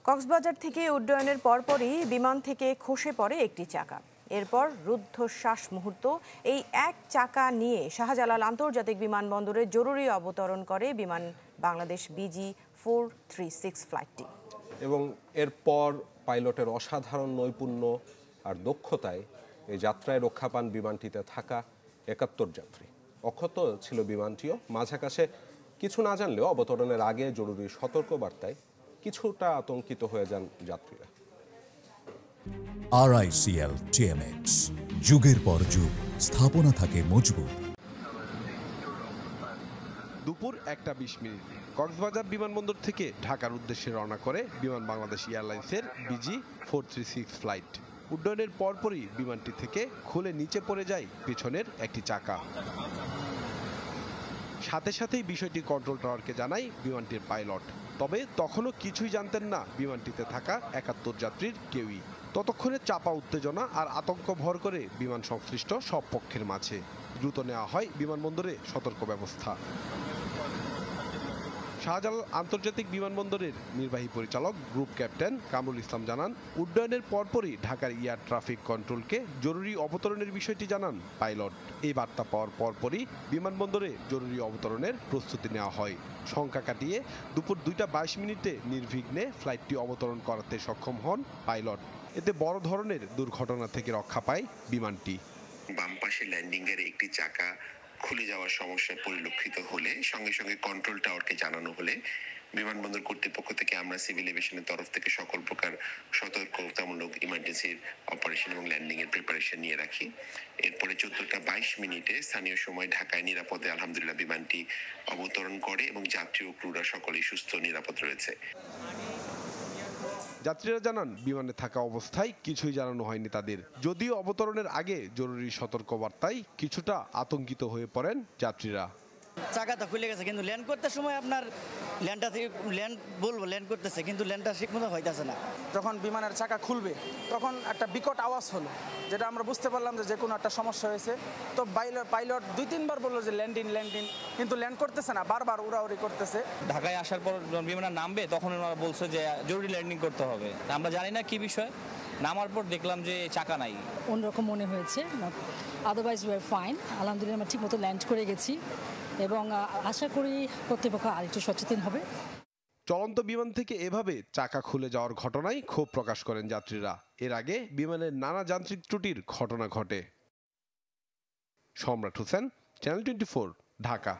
কক্সবাজার থেকে উড্ডয়নের পরপরই বিমান থেকে খসে পড়ে একটি চাকা। এরপর রুদ্ধশ্বাস মুহূর্ত। এই এক চাকা নিয়ে শাহজালাল আন্তর্জাতিক বিমানবন্দরে জরুরি অবতরণ করে বিমান বাংলাদেশ BG436 ফ্লাইটটি। এবং এরপর পাইলটের অসাধারণ নৈপুণ্য আর দক্ষতায় এই যাত্রায় রক্ষা পান বিমানটিতে থাকা ৭১ যাত্রী। অক্ষত ছিল বিমানটিও। মাঝাকাশে কিছু না জানলেও অবতরণের আগে জরুরি সতর্কবার্তায় কিছুটা আতঙ্কিত হয়ে যান যাত্রীরা। RICL TMX, যুগের পর যুগ স্থাপনা থাকে মজবুত। দুপুর 1:20 কক্সবাজার বিমানবন্দর থেকে ঢাকার উদ্দেশ্যে রওনা করে বিমান বাংলাদেশ এয়ারলাইন্সের BG436 ফ্লাইট। উড্ডয়নের পরপরই বিমানটি থেকে খুলে নিচে পড়ে যায় পেছনের একটি চাকা। সাথে সাথেই বিষয়টি কন্ট্রোল টাওয়ারকে জানায় বিমানটির পাইলট। তবে তখনও কিছুই জানতেন না বিমানটিতে থাকা ৭১ যাত্রীর কেউই। ততক্ষণে চাপা উত্তেজনা আর আতঙ্ক ভর করে বিমান সংশ্লিষ্ট সব পক্ষের মাঝে। দ্রুত নেওয়া হয় বিমানবন্দরে সতর্ক ব্যবস্থা। শাহজালাল আন্তর্জাতিক বিমানবন্দরের নির্বাহী পরিচালক গ্রুপ ক্যাপ্টেন কামরুল ইসলাম জানান, উড্ডয়নের পরপরই ঢাকার এয়ার ট্রাফিক কন্ট্রোলকে জরুরি অবতরণের বিষয়টি জানান পাইলট। এই বার্তা পাওয়ার পরপরই বিমানবন্দরে জরুরি অবতরণের প্রস্তুতি নেওয়া হয়। শঙ্কা কাটিয়ে দুপুর 2:22 নির্বিঘ্নে ফ্লাইটটি অবতরণ করাতে সক্ষম হন পাইলট। এতে বড় ধরনের দুর্ঘটনা থেকে রক্ষা পায় বিমানটি। বাম পাশে ল্যান্ডিং এর একটি চাকা খুলে যাওয়ার সমস্যা পরিলক্ষিত হলে সঙ্গে সঙ্গে কন্ট্রোল টাওয়ারকে জানানো হলে বিমানবন্দর কর্তৃপক্ষ থেকে আমরা সিভিল এভিয়েশনের তরফ থেকে সকল প্রকার সতর্কতামূলক ইমার্জেন্সির অপারেশন এবং ল্যান্ডিং এর প্রিপারেশন নিয়ে রাখি। এরপরে 14:22 স্থানীয় সময় ঢাকায় নিরাপদে আলহামদুলিল্লাহ বিমানটি অবতরণ করে এবং যাত্রী ও ক্রুরা সকলেই সুস্থ নিরাপদ রয়েছে। যাত্রীরা জানান, বিমানে থাকা অবস্থায় কিছুই জানানো হয়নি তাদের। যদিও অবতরণের আগে জরুরি সতর্কবার্তায় কিছুটা আতঙ্কিত হয়ে পড়েন যাত্রীরা। চাকাটা খুলে গেছে, কিন্তু ল্যান্ড করতে সময় আপনার ল্যান্ড করতেছে, কিন্তু ল্যান্ডটা ঠিক মতো হইতেছে না। যখন বিমানের চাকা খুলবে তখন একটা বিকট আওয়াজ হলো, যেটা আমরা বুঝতে পারলাম যে কোনো একটা সমস্যা হয়েছে। তো পাইলট 2-3 বার বললো যে ল্যান্ডিং, কিন্তু ল্যান্ড করতেছে না, বারবার উড়াউড়ি করতেছে। ঢাকায় আসার পর যখন বিমানটা নামবে তখন ওনারা বলছে যে জরুরি ল্যান্ডিং করতে হবে। আমরা জানি না কি বিষয়। নামার পর দেখলাম যে চাকা নাই। অন্যরকম মনে হয়েছে, আদারওয়াইজ ওয়ার ফাইন। আলহামদুলিল্লাহ আমরা ঠিক মতো ল্যান্ড করে গেছি এবং আশা করি কর্তৃপক্ষ আরেকটু সচেতন হবে। চলন্ত বিমান থেকে এভাবে চাকা খুলে যাওয়ার ঘটনায় ক্ষোভ প্রকাশ করেন যাত্রীরা। এর আগে বিমানের নানা যান্ত্রিক ত্রুটির ঘটনা ঘটে। সম্রাট হোসেন, চ্যানেল 24, ঢাকা।